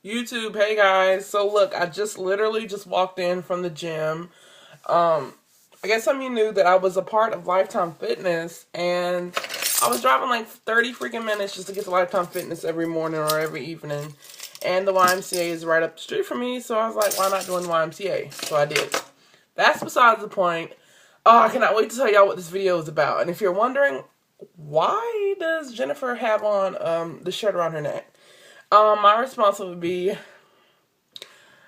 YouTube, hey guys. So look, I just literally just walked in from the gym. I guess some of you knew that I was a part of Lifetime Fitness, and I was driving like 30 freaking minutes just to get to Lifetime Fitness every morning or every evening. And the YMCA is right up the street from me, so I was like, why not join the YMCA? So I did. That's besides the point. Oh, I cannot wait to tell y'all what this video is about. And if you're wondering, why does Jennifer have on the shirt around her neck? My response would be,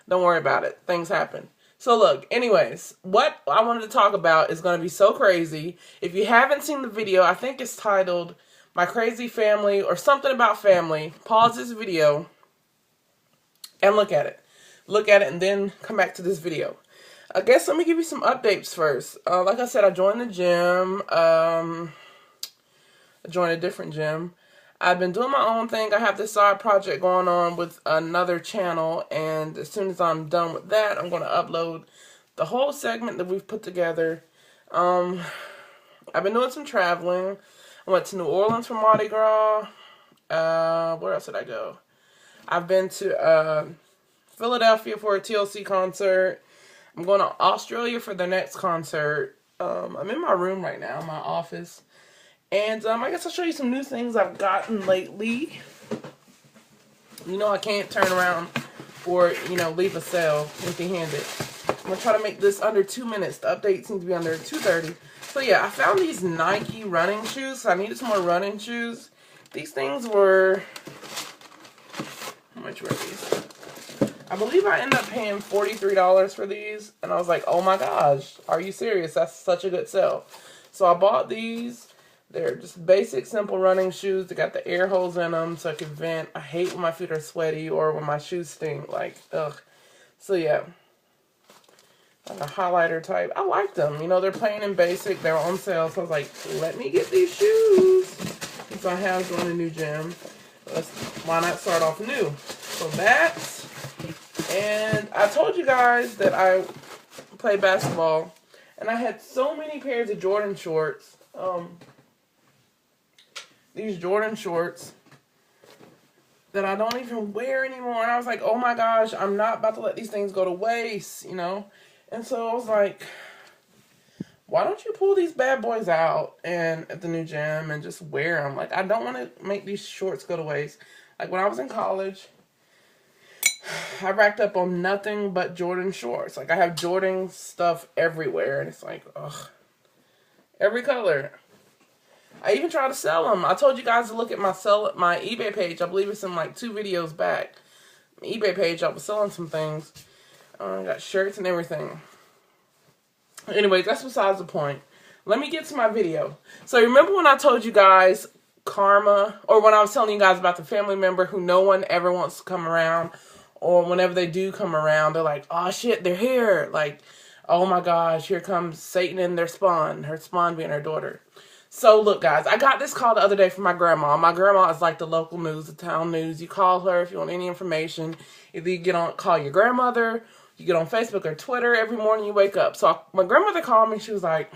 don't worry about it. Things happen. So look, anyways, what I wanted to talk about is going to be so crazy. If you haven't seen the video, I think it's titled My Crazy Family or something about family. Pause this video and look at it. Look at it and then come back to this video. I guess let me give you some updates first. Like I said, I joined the gym. I joined a different gym. I've been doing my own thing. I have this side project going on with another channel, and as soon as I'm done with that, I'm going to upload the whole segment that we've put together. I've been doing some traveling. I went to New Orleans for Mardi Gras. Where else did I go? I've been to Philadelphia for a TLC concert. I'm going to Australia for the next concert. I'm in my room right now, my office. And I guess I'll show you some new things I've gotten lately. You know I can't turn around or, leave a sale empty-handed. I'm going to try to make this under 2 minutes. The update seems to be under 2:30. So yeah, I found these Nike running shoes. So I needed some more running shoes. These things were... How much were these? I believe I ended up paying $43 for these. And I was like, oh my gosh, are you serious? That's such a good sale. So I bought these. They're just basic, simple running shoes. They got the air holes in them so I can vent. I hate when my feet are sweaty or when my shoes stink. Like, ugh. So, yeah. Like a highlighter type. I like them. They're plain and basic. They're on sale. So I was like, let me get these shoes. So I have joined a new gym. Why not start off new? So that's... And I told you guys that I play basketball. And I had so many pairs of Jordan shorts. These Jordan shorts that I don't even wear anymore. And I was like, oh my gosh, I'm not about to let these things go to waste, And so I was like, why don't you pull these bad boys out and at the new gym and just wear them? Like, I don't want to make these shorts go to waste. Like, when I was in college, I racked up on nothing but Jordan shorts. Like, I have Jordan stuff everywhere. And it's like, ugh. Every color. I even tried to sell them. I told you guys to look at my eBay page. I believe it's in like 2 videos back. My eBay page, I was selling some things. I got shirts and everything. Anyways, that's besides the point. Let me get to my video. So remember when I told you guys karma, or when I was telling you guys about the family member who no one ever wants to come around, or whenever they do come around, they're like, oh shit, they're here. Like, oh my gosh, here comes Satan and their spawn. Her spawn being her daughter. So, look, guys, I got this call the other day from my grandma. My grandma is like the local news, the town news. You call her if you want any information. Either you call your grandmother, you get on Facebook or Twitter every morning you wake up. So, my grandmother called me. She was like,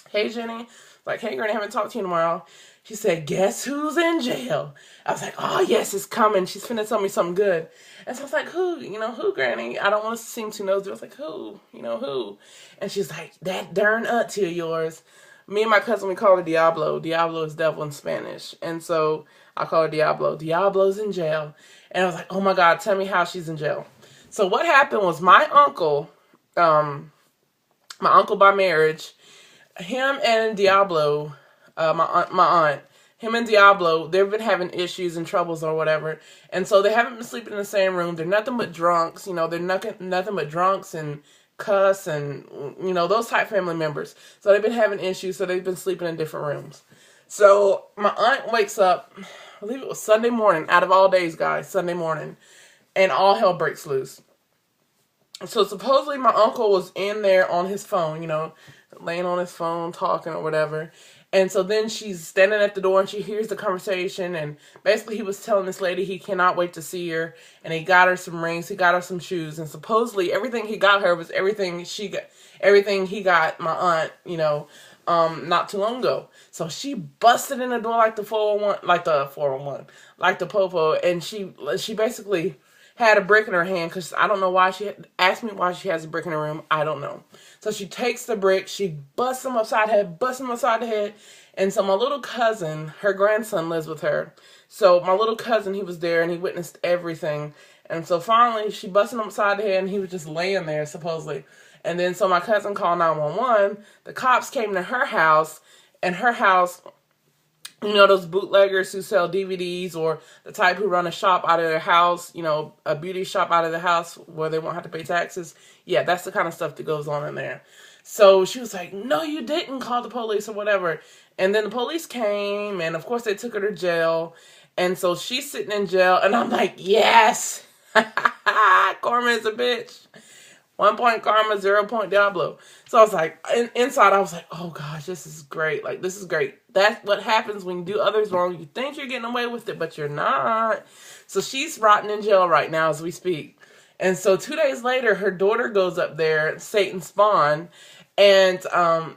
hey, Jenny. Like, hey, Granny, I haven't talked to you in a while. She said, guess who's in jail? I was like, oh, yes, it's coming. She's finna tell me something good. And so I was like, who? Who, Granny? I don't want to seem too nosy. I was like, who? Who? And she's like, that darn auntie of yours. Me and my cousin, we call her Diablo. Diablo is devil in Spanish. And so I call her Diablo. Diablo's in jail. And I was like, oh my God, tell me how she's in jail. So what happened was my uncle by marriage, him and Diablo, my aunt, him and Diablo, they've been having issues and troubles or whatever. And so they haven't been sleeping in the same room. They're nothing but drunks. They're nothing but drunks and cuss and, those type family members. So they've been having issues, so they've been sleeping in different rooms. So my aunt wakes up, I believe it was Sunday morning, out of all days, guys, Sunday morning, and all hell breaks loose. So supposedly my uncle was in there on his phone, laying on his phone, talking or whatever. And so then she's standing at the door and she hears the conversation, and basically he was telling this lady he cannot wait to see her, and he got her some rings, he got her some shoes, and supposedly everything he got her was everything he got my aunt, not too long ago. So she busted in the door like the 401, like the popo, and she basically had a brick in her hand, because I don't know why asked me why she has a brick in her room. I don't know. So she takes the brick, she busts him upside the head. And so my little cousin, her grandson lives with her. So my little cousin, he was there and he witnessed everything. And so finally she busted him upside the head and he was just laying there supposedly. And then so my cousin called 911. The cops came to her house, and her house, you know, those bootleggers who sell DVDs, or the type who run a shop out of their house, you know, a beauty shop out of the house where they won't have to pay taxes. Yeah, that's the kind of stuff that goes on in there. So she was like, no, you didn't call the police or whatever. And then the police came, and of course they took her to jail. And so she's sitting in jail, and I'm like, yes, karma is a bitch. 1 point karma, 0 point Diablo. So I was like, inside I was like, oh gosh, this is great. Like, this is great. That's what happens when you do others wrong. You think you're getting away with it, but you're not. So she's rotting in jail right now as we speak. And so 2 days later, her daughter goes up there, Satan Spawn, and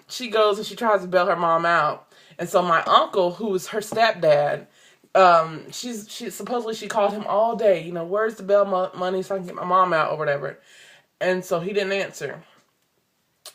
she goes and she tries to bail her mom out. And so my uncle, who was her stepdad, she supposedly she called him all day, you know, where's the bail money so I can get my mom out or whatever. And so he didn't answer.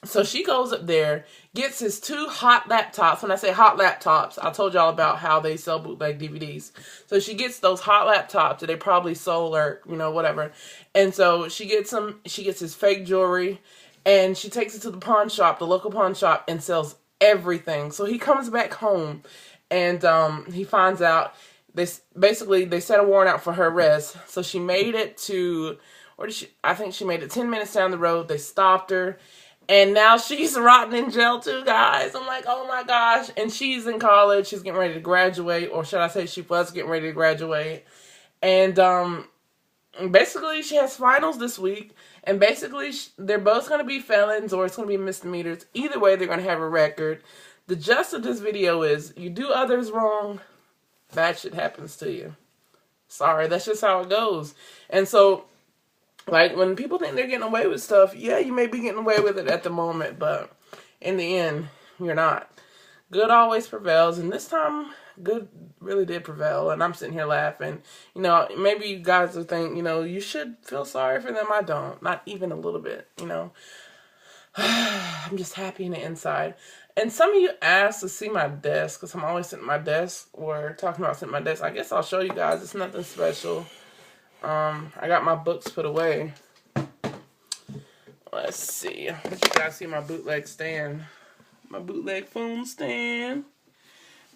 So she goes up there, gets his 2 hot laptops. When I say hot laptops, I told y'all about how they sell bootleg DVDs. So she gets those hot laptops that they probably sold, or, you know, whatever. And so she gets his fake jewelry, and she takes it to the pawn shop, the local pawn shop, and sells everything. So he comes back home, and he finds out they set a warrant out for her arrest. So she made it to, I think she made it 10 minutes down the road. They stopped her. And now she's rotting in jail too, guys. I'm like, oh my gosh. And she's in college. She's getting ready to graduate. Or should I say she was getting ready to graduate. And basically she has finals this week. And basically they're both going to be felons, or it's going to be misdemeanors. Either way, they're going to have a record. The gist of this video is, you do others wrong, bad shit happens to you. Sorry, that's just how it goes. And so, like, when people think they're getting away with stuff, yeah, you may be getting away with it at the moment, but in the end, you're not. Good always prevails, and this time, good really did prevail, and I'm sitting here laughing. You know, maybe you guys will think, you know, you should feel sorry for them. I don't. Not even a little bit, you know. I'm just happy in the inside. And some of you asked to see my desk, because I'm always sitting at my desk, or talking about sitting at my desk. I guess I'll show you guys. It's nothing special. I got my books put away. Let's see. Let you guys see my bootleg stand. My bootleg phone stand.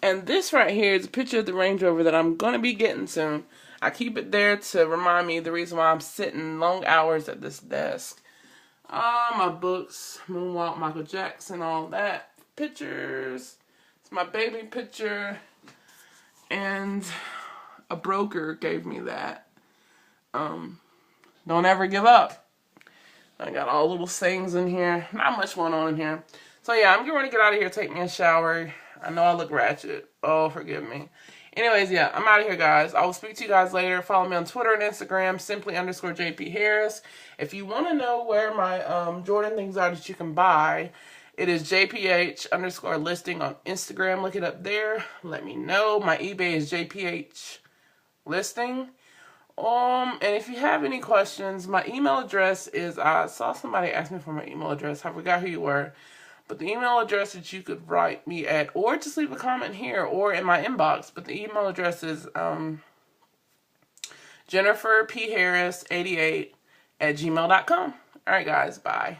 And this right here is a picture of the Range Rover that I'm going to be getting soon. I keep it there to remind me the reason why I'm sitting long hours at this desk. My books, Moonwalk, Michael Jackson, all that. Pictures. It's my baby picture. And a broker gave me that. Don't ever give up. I got all little things in here. Not much going on in here. So yeah, I'm getting ready to get out of here, take me a shower. I know I look ratchet. Oh, forgive me. Anyways, yeah, I'm out of here, guys. I will speak to you guys later. Follow me on Twitter and Instagram, simply_JP Harris. If you want to know where my Jordan things are that you can buy, it is JPH_listing on Instagram. Look it up there. Let me know. My eBay is JPH listing. And if you have any questions, my email address is, I saw somebody ask me for my email address. I forgot who you were. But the email address that you could write me at, or just leave a comment here or in my inbox. But the email address is JenniferPHarris88@gmail.com. All right, guys. Bye.